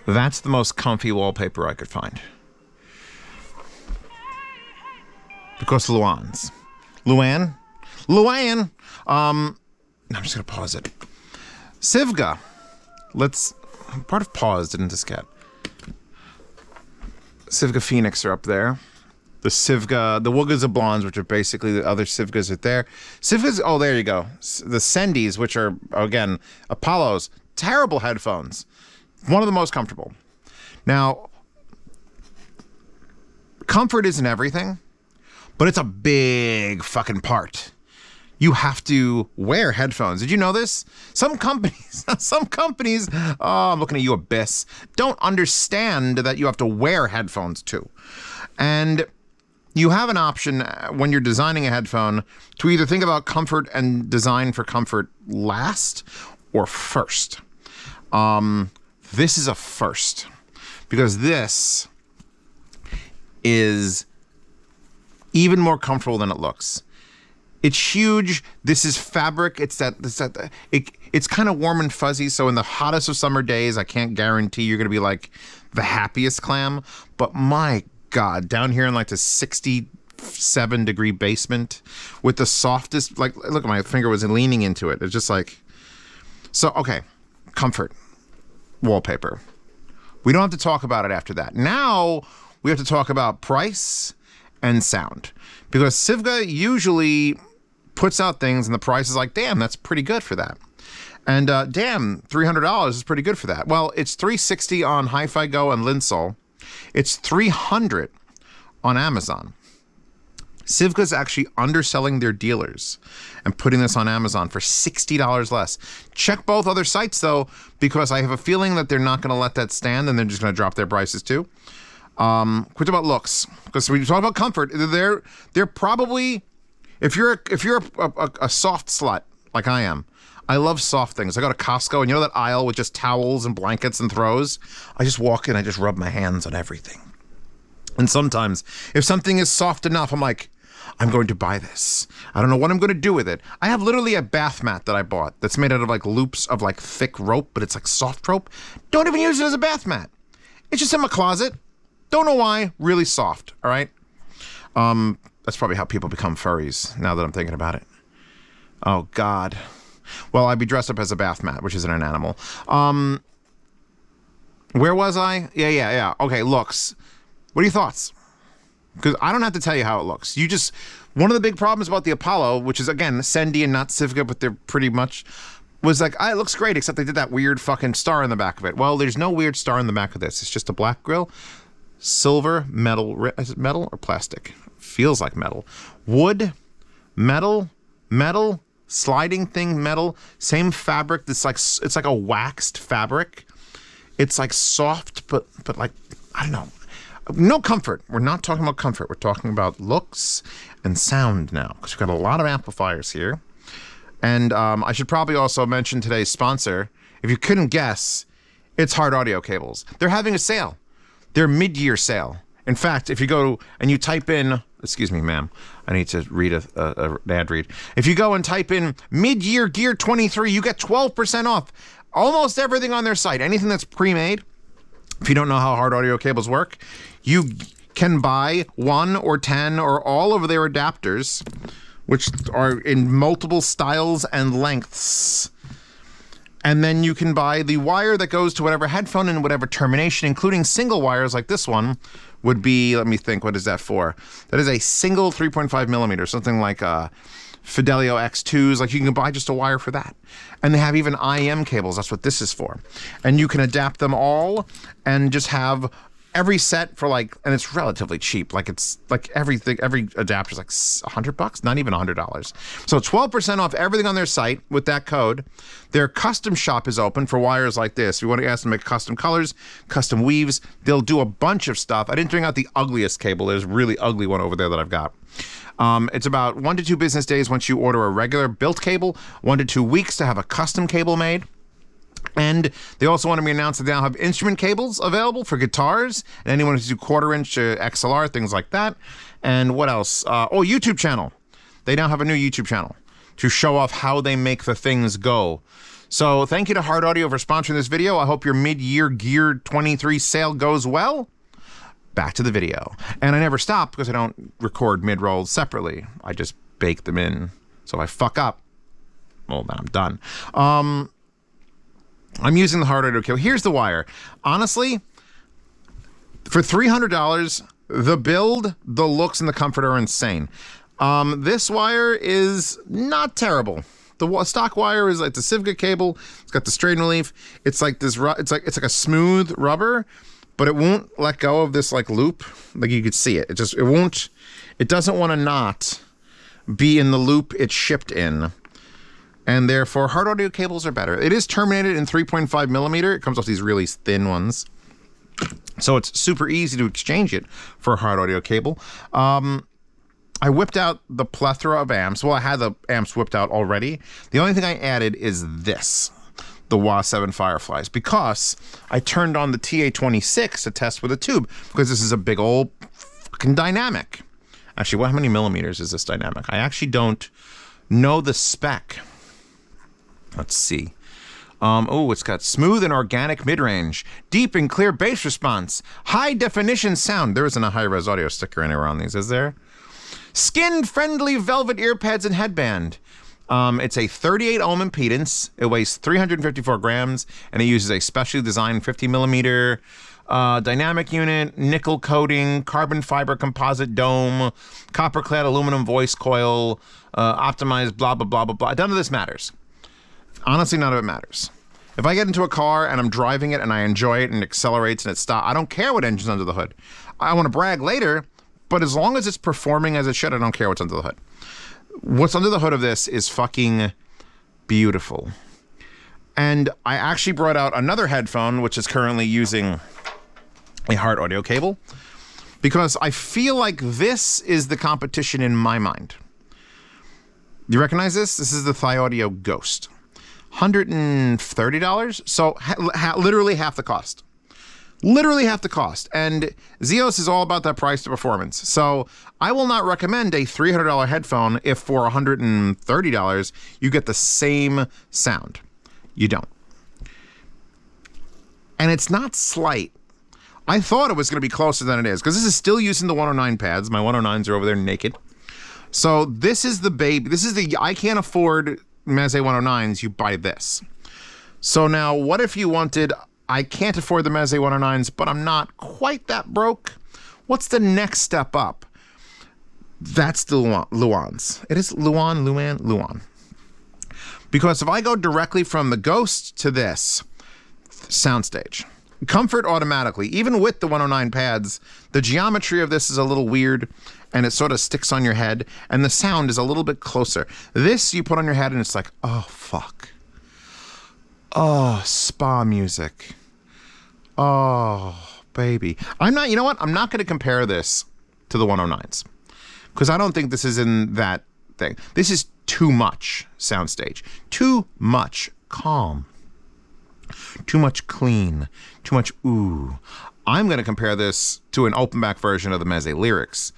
That's the most comfy wallpaper I could find. Because Luann's. Luann? Luann! I'm just gonna pause it. Sivga. Part of pause didn't this get? Sivga Phoenix are up there. The Sivga, the Woogas of Blondes, which are basically the other Sivgas are there. Sivgas, oh, there you go. The Sendis, which are, again, Apollos. Terrible headphones. One of the most comfortable. Now, comfort isn't everything, but it's a big fucking part. You have to wear headphones. Did you know this? Some companies, oh, I'm looking at you, Abyss, don't understand that you have to wear headphones too. And you have an option when you're designing a headphone to either think about comfort and design for comfort last or first. This is a first because this is even more comfortable than it looks. It's huge. This is fabric. It's kind of warm and fuzzy. So in the hottest of summer days, I can't guarantee you're going to be like the happiest clam. But my God, down here in like the 67-degree basement with the softest, like, look, my finger was leaning into it. It's just like, so, okay, comfort, wallpaper. We don't have to talk about it after that. Now we have to talk about price and sound because Sivga usually puts out things and the price is like, damn, that's pretty good for that. And damn, $300 is pretty good for that. Well, it's $360 on Hi-Fi Go and Linsol. It's $300 on Amazon. Sivga's actually underselling their dealers and putting this on Amazon for $60 less. Check both other sites though, because I have a feeling that they're not going to let that stand and they're just going to drop their prices too. Quick about looks, because when you talk about comfort, they're probably, if you're a soft slut like I am, I love soft things. I go to Costco and you know that aisle with just towels and blankets and throws? I just walk in, I just rub my hands on everything. And sometimes if something is soft enough, I'm like, I'm going to buy this. I don't know what I'm going to do with it. I have literally a bath mat that I bought that's made out of like loops of like thick rope, but it's like soft rope. Don't even use it as a bath mat. It's just in my closet. Don't know why. Really soft. All right. That's probably how people become furries now that I'm thinking about it. Oh God. Well, I'd be dressed up as a bath mat, which isn't an animal. Where was I? Yeah. Okay. Looks. What are your thoughts? Because I don't have to tell you how it looks. One of the big problems about the Apollo, which is again, Sendy and not Sivga, but they're pretty much, was like, it looks great, except they did that weird fucking star in the back of it. Well, there's no weird star in the back of this. It's just a black grill. Silver, metal, is it metal or plastic? Feels like metal. Wood, metal, sliding thing, metal, same fabric. It's like a waxed fabric. It's like soft, but like, I don't know. No comfort. We're not talking about comfort. We're talking about looks and sound now, because we've got a lot of amplifiers here. And I should probably also mention today's sponsor. If you couldn't guess, it's Hard Audio Cables. They're having a sale. Their mid-year sale. In fact, if you go and you type in, excuse me, ma'am, I need to read an ad read. If you go and type in mid-year gear 23, you get 12% off almost everything on their site. Anything that's pre-made. If you don't know how Hard Audio Cables work, you can buy 1 or 10 or all of their adapters, which are in multiple styles and lengths. And then you can buy the wire that goes to whatever headphone and whatever termination, including single wires like this one would be, let me think, what is that for? That is a single 3.5 millimeter, something like Fidelio X2s. Like you can buy just a wire for that. And they have even IM cables. That's what this is for. And you can adapt them all and just have every set for like, and it's relatively cheap. Like it's like everything, every adapter is like $100, not even $100. So 12% off everything on their site with that code. Their custom shop is open for wires like this. If you want to ask them to make custom colors, custom weaves, they'll do a bunch of stuff. I didn't bring out the ugliest cable. There's a really ugly one over there that I've got. It's about 1 to 2 business days once you order a regular built cable, 1 to 2 weeks to have a custom cable made. And they also want to announce that they now have instrument cables available for guitars and anyone who's do 1/4 inch XLR, things like that. And what else? YouTube channel. They now have a new YouTube channel to show off how they make the things go. So thank you to Hard Audio for sponsoring this video. I hope your mid-year Gear 23 sale goes well. Back to the video. And I never stop because I don't record mid-rolls separately. I just bake them in. So if I fuck up, well, then I'm done. I'm using the Hard Audio cable. Here's the wire. Honestly, for $300, the build, the looks, and the comfort are insane. This wire is not terrible. The stock wire is like the Civica cable. It's got the straight relief. It's like this. It's like a smooth rubber, but it won't let go of this like loop. Like you could see it. It won't. It doesn't want to not be in the loop it's shipped in, and therefore Hard Audio cables are better. It is terminated in 3.5 millimeter. It comes off these really thin ones, so it's super easy to exchange it for a Hard Audio cable. I whipped out the plethora of amps. Well, I had the amps whipped out already. The only thing I added is this, the Wah-7 Fireflies, because I turned on the TA26 to test with a tube, because this is a big old fucking dynamic. Actually, how many millimeters is this dynamic? I actually don't know the spec. Let's see. Oh, it's got smooth and organic mid-range, deep and clear bass response, high definition sound. There isn't a high-res audio sticker anywhere on these, is there? Skin-friendly velvet ear pads and headband. It's a 38 ohm impedance. It weighs 354 grams, and it uses a specially designed 50 millimeter dynamic unit, nickel coating, carbon fiber composite dome, copper-clad aluminum voice coil, optimized blah, blah, blah, blah, blah. None of this matters. Honestly, none of it matters. If I get into a car and I'm driving it and I enjoy it and it accelerates and it stops, I don't care what engine's under the hood. I want to brag later, but as long as it's performing as it should, I don't care what's under the hood. What's under the hood of this is fucking beautiful. And I actually brought out another headphone, which is currently using a Hard Audio cable, because I feel like this is the competition in my mind. You recognize this? This is the Thai Audio Ghost. $130, so literally half the cost. Literally half the cost. And Zeos is all about that price to performance. So I will not recommend a $300 headphone if for $130 you get the same sound. You don't. And it's not slight. I thought it was going to be closer than it is, because this is still using the 109 pads. My 109s are over there naked. So this is the baby. This is the, I can't afford Meze 109s, you buy this. So now what if you wanted, I can't afford the Meze 109s, but I'm not quite that broke. What's the next step up? That's the Luans. It is Luan. Because if I go directly from the Ghost to this soundstage, comfort automatically, even with the 109 pads, the geometry of this is a little weird and it sort of sticks on your head and the sound is a little bit closer. This you put on your head and it's like, oh, fuck. Oh, spa music. Oh, baby. You know what? I'm not going to compare this to the 109s because I don't think this is in that thing. This is too much soundstage. Too much calm. Too much clean. Too much ooh. I'm going to compare this to an open back version of the Meze Lyrics,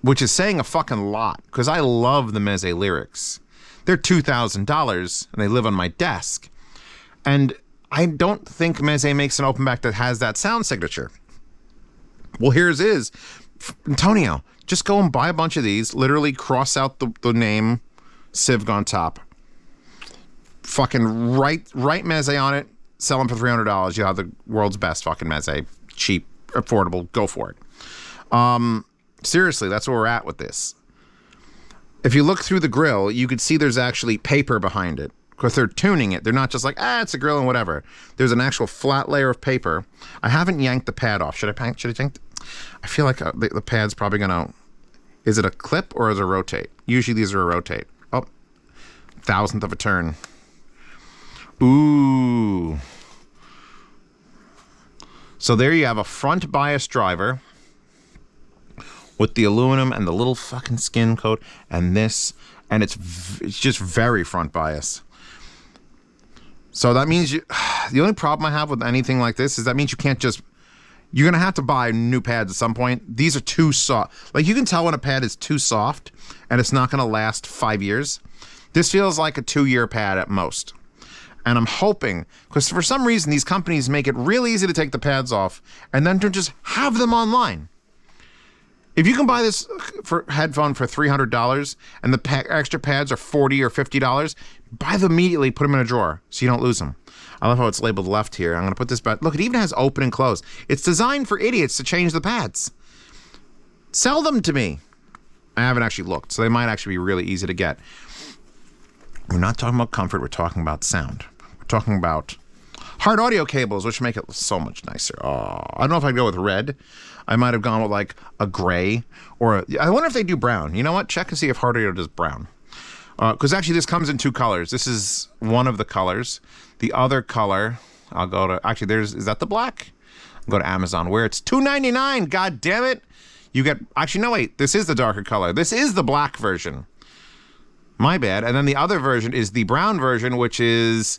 which is saying a fucking lot because I love the Meze Lyrics. They're $2,000 and they live on my desk. And I don't think Meze makes an open back that has that sound signature. Well, here's is. Antonio, just go and buy a bunch of these. Literally cross out the name Civg on top. Fucking write Meze on it. Sell them for $300. You'll have the world's best fucking Meze. Cheap, affordable. Go for it. Seriously, that's where we're at with this. If you look through the grill, you could see there's actually paper behind it. Because they're tuning it. They're not just like, it's a grill and whatever. There's an actual flat layer of paper. I haven't yanked the pad off. Should I yank it? I feel like the pad's probably going to... Is it a clip or is it a rotate? Usually these are a rotate. Oh, 1,000th of a turn. Ooh. So there you have a front bias driver with the aluminum and the little fucking skin coat and this. And it's just very front bias. So that means the only problem I have with anything like this is that means you can't just, you're going to have to buy new pads at some point. These are too soft. Like you can tell when a pad is too soft and it's not going to last 5 years. This feels like a 2-year pad at most. And I'm hoping, because for some reason these companies make it real easy to take the pads off and then to just have them online. If you can buy this headphone for $300 and the extra pads are $40 or $50, buy them immediately, put them in a drawer so you don't lose them. I love how it's labeled left here. I'm going to put this back. Look, it even has open and close. It's designed for idiots to change the pads. Sell them to me. I haven't actually looked, so they might actually be really easy to get. We're not talking about comfort. We're talking about sound. We're talking about hard audio cables, which make it so much nicer. Oh, I don't know if I'd go with red. I might have gone with like a gray or I wonder if they do brown. You know what? Check and see if hard audio does brown. Because actually this comes in 2 colors. This is one of the colors. The other color, I'll go to, actually is that the black? I'll go to Amazon where it's $2.99. God damn it. You get, actually no wait, this is the darker color. This is the black version. My bad. And then the other version is the brown version, which is,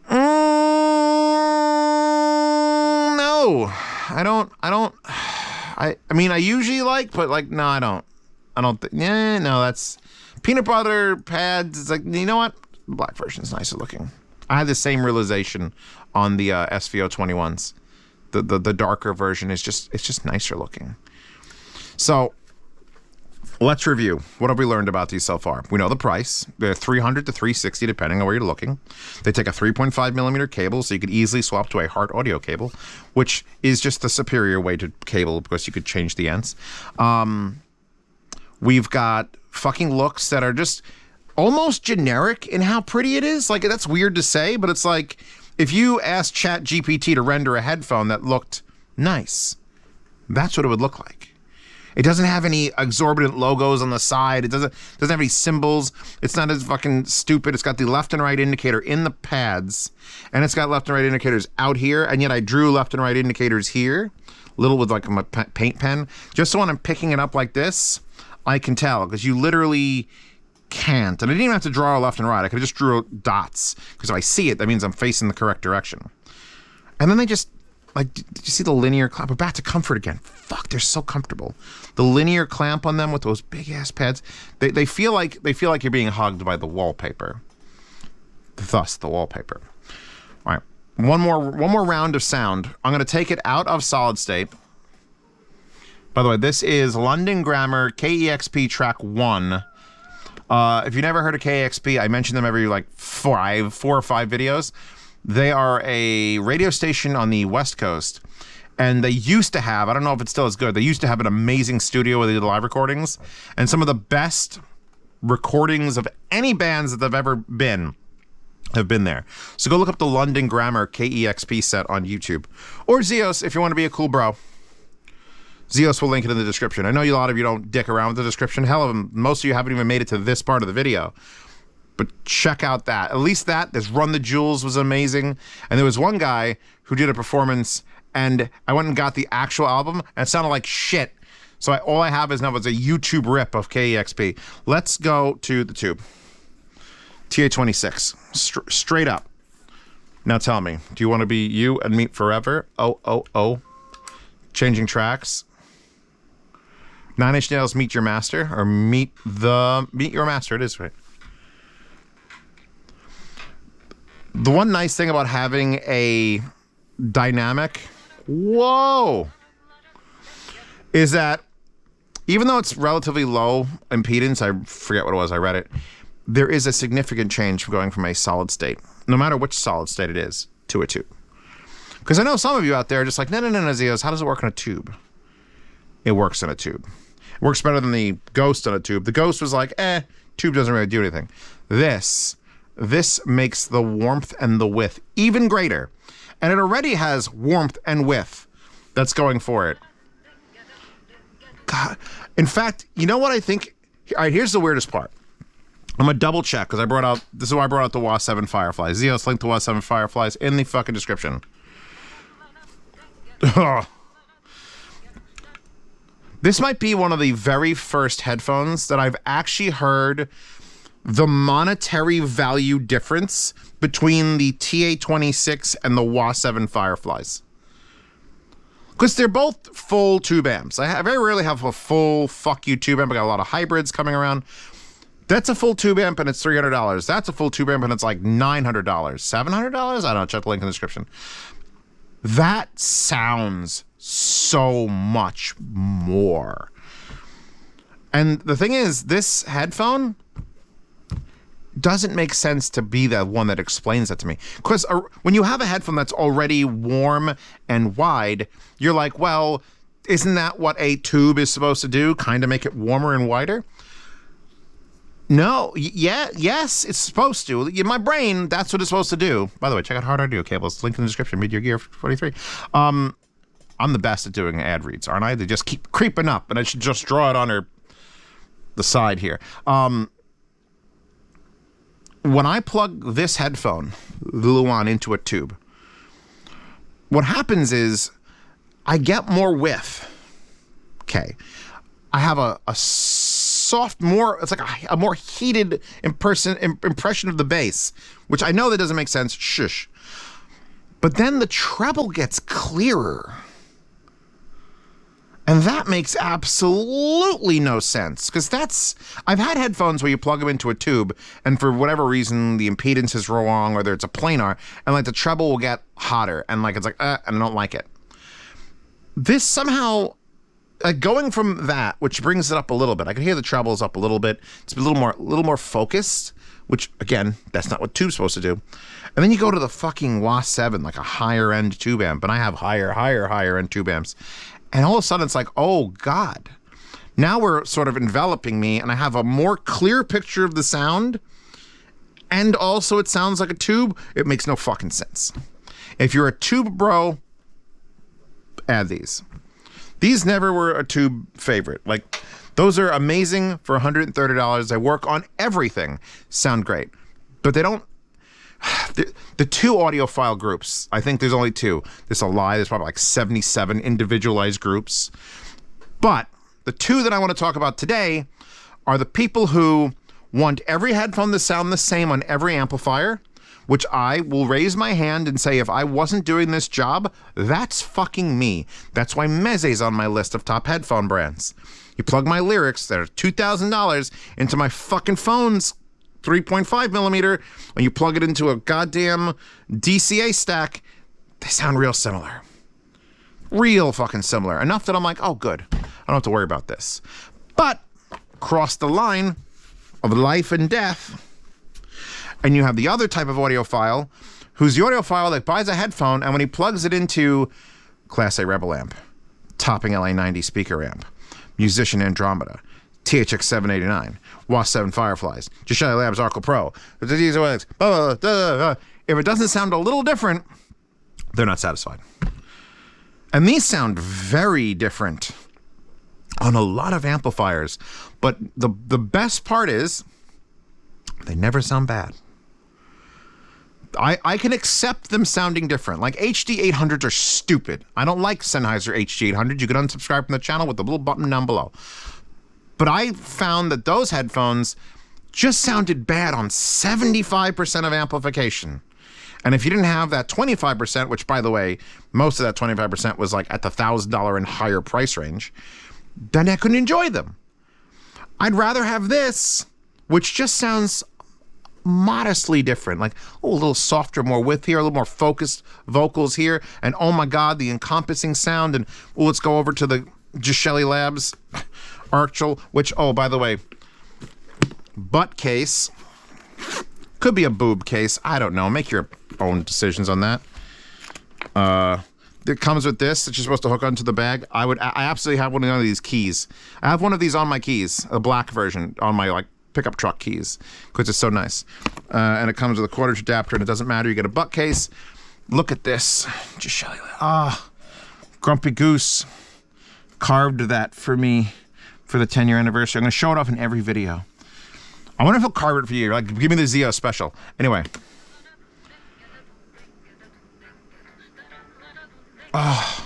no. I mean, I usually like, but like, no, I don't no, that's peanut butter pads. It's like, you know what? The black version is nicer looking. I had the same realization on the SVO 21s. The darker version is it's just nicer looking. So let's review. What have we learned about these so far? We know the price. They're $300 to $360 depending on where you're looking. They take a 3.5 millimeter cable, so you could easily swap to a hard audio cable, which is just the superior way to cable because you could change the ends. We've got fucking looks that are just almost generic in how pretty it is. Like, that's weird to say, but it's like if you asked ChatGPT to render a headphone that looked nice, that's what it would look like. It doesn't have any exorbitant logos on the side. It doesn't have any symbols. It's not as fucking stupid. It's got the left and right indicator in the pads, and it's got left and right indicators out here, and yet I drew left and right indicators here, little with like a paint pen, just so when I'm picking it up like this, I can tell, because you literally can't. And I didn't even have to draw left and right. I could have just drew dots, because if I see it, that means I'm facing the correct direction. And then they just, like, did you see the linear clamp? We're back to comfort again. Fuck, they're so comfortable. The linear clamp on them with those big ass pads, they feel like you're being hugged by the wallpaper. Thus, the wallpaper. All right, one more round of sound. I'm gonna take it out of solid state. By the way, this is London Grammar KEXP Track 1. If you never heard of KEXP, I mention them every like 4 or 5 videos. They are a radio station on the West Coast, and they used to have, I don't know if it's still as good, they used to have an amazing studio where they did live recordings, and some of the best recordings of any bands that they've ever been have been there. So go look up the London Grammar KEXP set on YouTube. Or Zeos if you want to be a cool bro. Zeos will link it in the description. I know a lot of you don't dick around with the description. Hell, most of you haven't even made it to this part of the video. But check out that. At least that. This Run the Jewels was amazing. And there was one guy who did a performance, and I went and got the actual album, and it sounded like shit. So all I have is now is a YouTube rip of KEXP. Let's go to the tube. TA26. Straight up. Now tell me, do you want to be you and me forever? Oh. Changing tracks. Nine Inch Nails, Meet Your Master, or Meet Your Master, it is, right? The one nice thing about having a dynamic, whoa, is that even though it's relatively low impedance, I forget what it was, I read it, there is a significant change from going from a solid state, no matter which solid state it is, to a tube. Because I know some of you out there are just like, no, Zeos, how does it work in a tube? It works in a tube. It works better than the Ghost on a tube. The Ghost was like, tube doesn't really do anything. This makes the warmth and the width even greater. And it already has warmth and width that's going for it. God. In fact, you know what I think? All right, here's the weirdest part. I'm gonna double check because this is why I brought out the WAS 7 Fireflies. Zeos, link to WAS 7 Fireflies in the fucking description. This might be one of the very first headphones that I've actually heard the monetary value difference between the TA26 and the WAS 7 Fireflies. Because they're both full tube amps. I very rarely have a full fuck you tube amp. I got a lot of hybrids coming around. That's a full tube amp and it's $300. That's a full tube amp and it's like $900, $700. I don't know. Check the link in the description. That sounds so much more. And the thing is, this headphone doesn't make sense to be the one that explains that to me. Because when you have a headphone that's already warm and wide, you're like, well, isn't that what a tube is supposed to do? Kind of make it warmer and wider? No, yes, it's supposed to. In my brain, that's what it's supposed to do. By the way, check out Hard Audio Cables. Link in the description. Meteor Gear 43. I'm the best at doing ad reads, aren't I? They just keep creeping up, and I should just draw it on the side here. When I plug this headphone, the Luan, into a tube, what happens is I get more width. Okay. I have a soft, it's like a more heated impression of the bass, which I know that doesn't make sense. Shush. But then the treble gets clearer. And that makes absolutely no sense, because I've had headphones where you plug them into a tube, and for whatever reason, the impedance is wrong, or it's a planar, and like the treble will get hotter, and like it's like, and I don't like it. This somehow, going from that, which brings it up a little bit, I can hear the trebles up a little bit. It's a little more focused, which again, that's not what tube's supposed to do. And then you go to the fucking WAS 7, like a higher end tube amp, and I have higher end tube amps. And all of a sudden it's like, oh God, now we're sort of enveloping me and I have a more clear picture of the sound. And also it sounds like a tube. It makes no fucking sense. If you're a tube bro, add these. These never were a tube favorite. Like, those are amazing for $130. They work on everything. Sound great. But they don't. The two audiophile groups, I think there's only two. There's a lie. There's probably like 77 individualized groups. But the two that I want to talk about today are the people who want every headphone to sound the same on every amplifier, which I will raise my hand and say, if I wasn't doing this job, that's fucking me. That's why Meze's on my list of top headphone brands. You plug my lyrics that are $2,000 into my fucking phone's 3.5 millimeter, when you plug it into a goddamn DCA stack, they sound real similar. Real fucking similar. Enough that I'm like, oh good, I don't have to worry about this. But cross the line of life and death, and you have the other type of audiophile, who's the audiophile that buys a headphone, and when he plugs it into Class A Rebel amp, Topping LA90 speaker amp, Musician Andromeda, THX 789, WAS 7 Fireflies, Jishai Labs Arco Pro. If it doesn't sound a little different, they're not satisfied. And these sound very different on a lot of amplifiers. But the best part is, they never sound bad. I can accept them sounding different. Like HD 800s are stupid. I don't like Sennheiser HD 800s. You can unsubscribe from the channel with the little button down below. But I found that those headphones just sounded bad on 75% of amplification. And if you didn't have that 25%, which by the way, most of that 25% was like at the $1,000 and higher price range, then I couldn't enjoy them. I'd rather have this, which just sounds modestly different, like, oh, a little softer, more width here, a little more focused vocals here, and oh my God, the encompassing sound, and oh, let's go over to the Jishai Labs Archel, which, oh, by the way, butt case, could be a boob case, I don't know, make your own decisions on that. It comes with this that you're supposed to hook onto the bag. I absolutely have one of these keys. I have one of these on my keys, a black version on my like pickup truck keys, because it's so nice. And it comes with a quarter-inch adapter, and it doesn't matter. You get a butt case. Look at this. Grumpy Goose carved that for me for the 10-year anniversary. I'm going to show it off in every video. I wonder if he'll carve it for you. Like, give me the Zio special. Anyway. I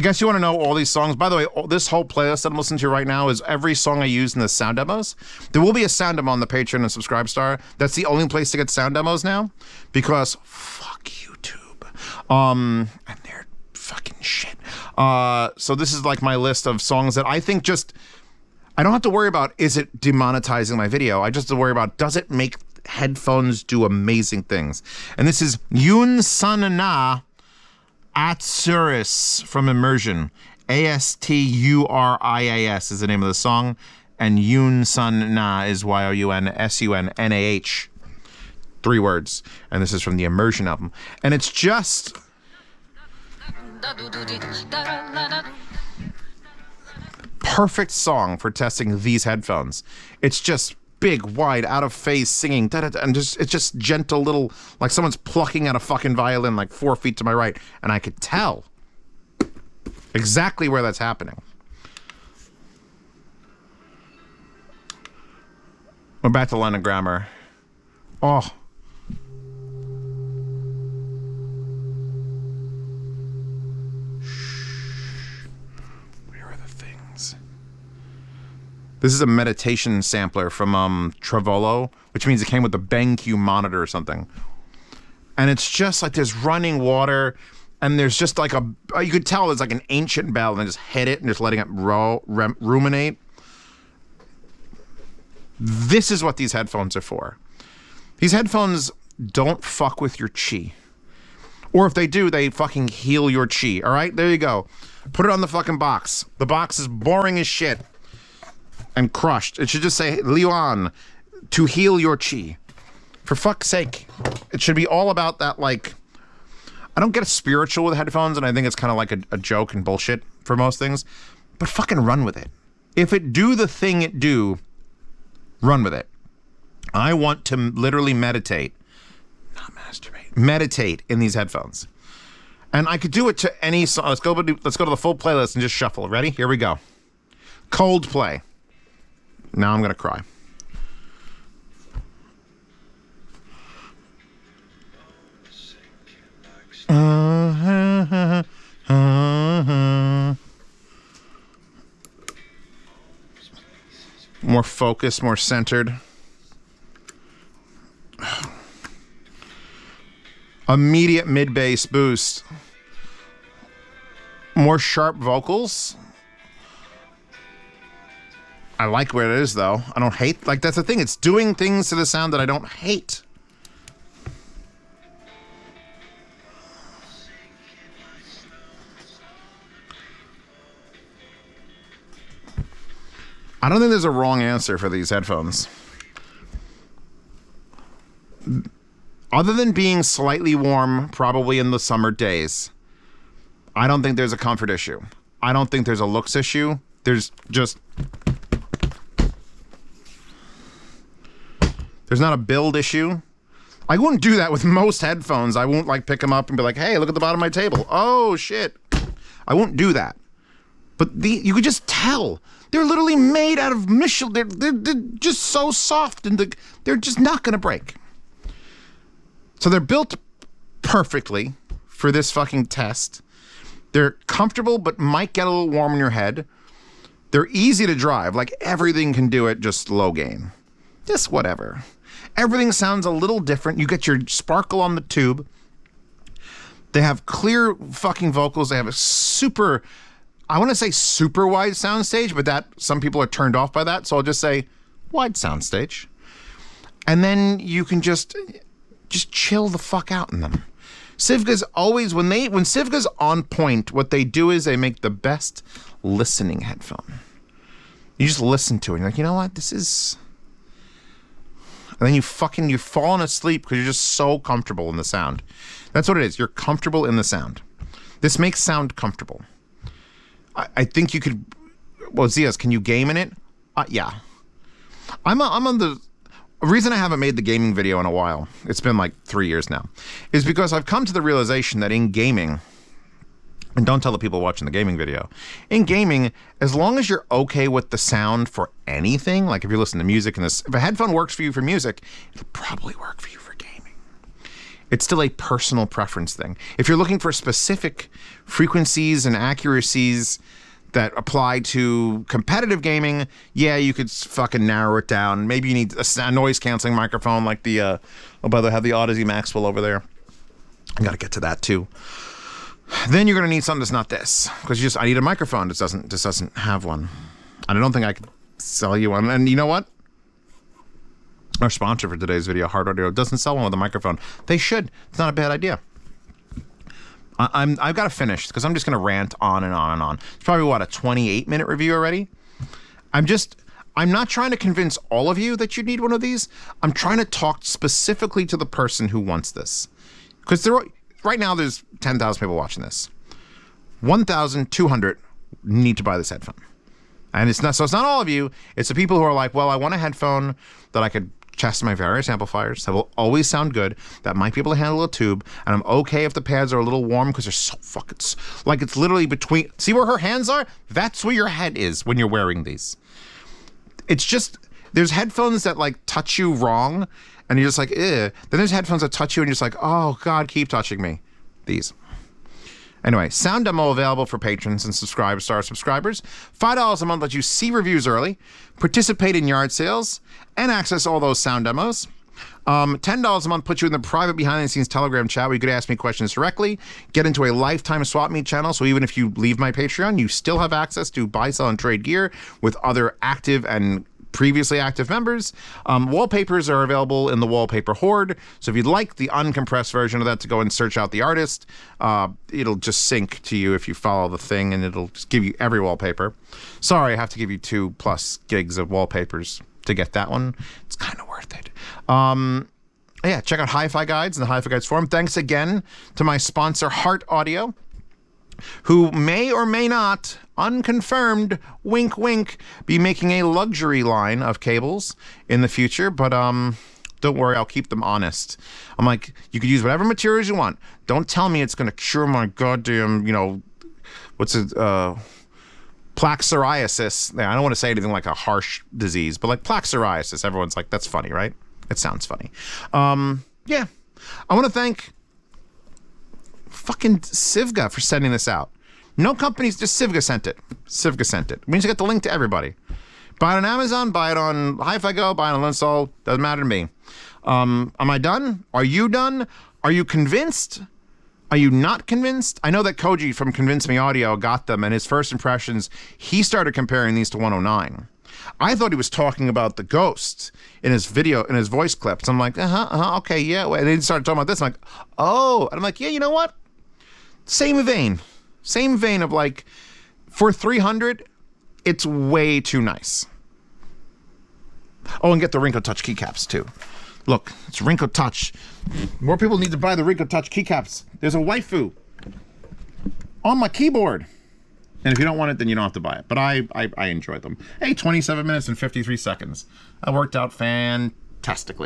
guess you want to know all these songs. By the way, this whole playlist that I'm listening to right now is every song I use in the sound demos. There will be a sound demo on the Patreon and Subscribe Star. That's the only place to get sound demos now, because fuck YouTube. And they're fucking shit. So this is like my list of songs that I think just, I don't have to worry about, is it demonetizing my video? I just have to worry about, does it make headphones do amazing things? And this is Yoon Sun Na Atsuris from Immersion. Asturis is the name of the song, and Yoon Sun Na is Younsunah. 3 words. And this is from the Immersion album. And it's just perfect song for testing these headphones. It's just big, wide, out of phase singing, and it's just gentle little, like someone's plucking out a fucking violin like 4 feet to my right, and I could tell exactly where that's happening. We're back to London Grammar. Oh. Where are the things? This is a meditation sampler from Travolo, which means it came with a BenQ monitor or something. And it's just like there's running water, and there's just like you could tell there's like an ancient bell, and they just hit it and just letting it ruminate. This is what these headphones are for. These headphones don't fuck with your chi. Or if they do, they fucking heal your chi. All right, there you go. Put it on the fucking box. The box is boring as shit and crushed. It should just say, Liuan, to heal your chi. For fuck's sake. It should be all about that, like, I don't get spiritual with headphones, and I think it's kind of like a joke and bullshit for most things, but fucking run with it. If it do the thing it do, run with it. I want to literally meditate, not masturbate, meditate in these headphones. And I could do it to any song. Let's go to the full playlist and just shuffle. Ready? Here we go. Coldplay. Now I'm going to cry. More focused, more centered. Immediate mid-bass boost. More sharp vocals. I like where it is, though. I don't hate. Like, that's the thing. It's doing things to the sound that I don't hate. I don't think there's a wrong answer for these headphones. Other than being slightly warm, probably in the summer days, I don't think there's a comfort issue. I don't think there's a looks issue. There's not a build issue. I wouldn't do that with most headphones. I won't like pick them up and be like, hey, look at the bottom of my table. Oh, shit. I won't do that. But you could just tell. They're literally made out of Michelin. They're just so soft, and they're just not going to break. So they're built perfectly for this fucking test. They're comfortable, but might get a little warm in your head. They're easy to drive. Like, everything can do it, just low gain. Just whatever. Everything sounds a little different. You get your sparkle on the tube. They have clear fucking vocals. They have a super, I want to say super wide soundstage, but that some people are turned off by that. So I'll just say wide soundstage. And then you can just chill the fuck out in them. Sivka's always, when Sivka's on point, what they do is they make the best listening headphone. You just listen to it and you're like, you know what, this is... And then you've fallen asleep because you're just so comfortable in the sound. That's what it is. You're comfortable in the sound. This makes sound comfortable. I think you could... Well, Zias, can you game in it? Yeah. I'm on the... The reason I haven't made the gaming video in a while, it's been like 3 years now, is because I've come to the realization that in gaming, and don't tell the people watching the gaming video, in gaming, as long as you're okay with the sound for anything, like if you listen to music and if a headphone works for you for music, it'll probably work for you for gaming. It's still a personal preference thing. If you're looking for specific frequencies and accuracies that apply to competitive gaming, yeah, you could fucking narrow it down. Maybe you need a noise canceling microphone like the, oh, by the way, I have the Odyssey Maxwell over there. I gotta get to that too. Then you're gonna need something that's not this, because I need a microphone that doesn't have one. And I don't think I could sell you one. And you know what? Our sponsor for today's video, Hard Audio, doesn't sell one with a microphone. They should. It's not a bad idea. I've got to finish because I'm just going to rant on and on and on. It's probably, what, a 28-minute review already? I'm not trying to convince all of you that you need one of these. I'm trying to talk specifically to the person who wants this. Because right now there's 10,000 people watching this. 1,200 need to buy this headphone. And it's not all of you. It's the people who are like, well, I want a headphone that I could test my various amplifiers that will always sound good, that might be able to handle a tube, and I'm okay if the pads are a little warm because they're so fucking, like it's literally between, see where her hands are? That's where your head is when you're wearing these. It's just, there's headphones that like touch you wrong and you're just like, eh. Then there's headphones that touch you and you're just like, oh God, keep touching me. These. Anyway, sound demo available for patrons and subscribers, $5 a month lets you see reviews early, participate in yard sales, and access all those sound demos. $10 a month puts you in the private behind-the-scenes Telegram chat where you could ask me questions directly, get into a lifetime swap meet channel, so even if you leave my Patreon, you still have access to buy, sell, and trade gear with other active and previously active members. Wallpapers are available in the Wallpaper Horde, so if you'd like the uncompressed version of that to go and search out the artist, it'll just sync to you if you follow the thing, and it'll just give you every wallpaper. Sorry, I have to give you 2+ gigs of wallpapers to get that one. It's kind of worth it. Yeah, check out Hi-Fi Guides and the Hi-Fi Guides forum. Thanks again to my sponsor, Heart Audio, who may or may not, unconfirmed, wink wink, be making a luxury line of cables in the future, but don't worry, I'll keep them honest. I'm like, you could use whatever materials you want. Don't tell me it's gonna cure my goddamn, what's it, plaque psoriasis. I don't want to say anything like a harsh disease, but like plaque psoriasis, everyone's like, that's funny, right? It sounds funny. Yeah, I want to thank fucking Sivga for sending this out. No companies, just Sivga sent it. Sivga sent it. It means you get the link to everybody. Buy it on Amazon, buy it on Hi-Fi Go, buy it on Linsol. Doesn't matter to me. Am I done? Are you done? Are you convinced? Are you not convinced? I know that Koji from Convince Me Audio got them, and his first impressions, he started comparing these to 109. I thought he was talking about the Ghost in his video, in his voice clips. I'm like, okay, yeah. And then he started talking about this. I'm like, oh. And I'm like, yeah, you know what? Same vein of like, for 300, it's way too nice. Oh, and get the Rinko Touch keycaps too. Look, it's Rinko Touch. More people need to buy the Rinko Touch keycaps. There's a waifu on my keyboard. And if you don't want it, then you don't have to buy it. But I enjoy them. Hey, 27 minutes and 53 seconds. That worked out fantastically.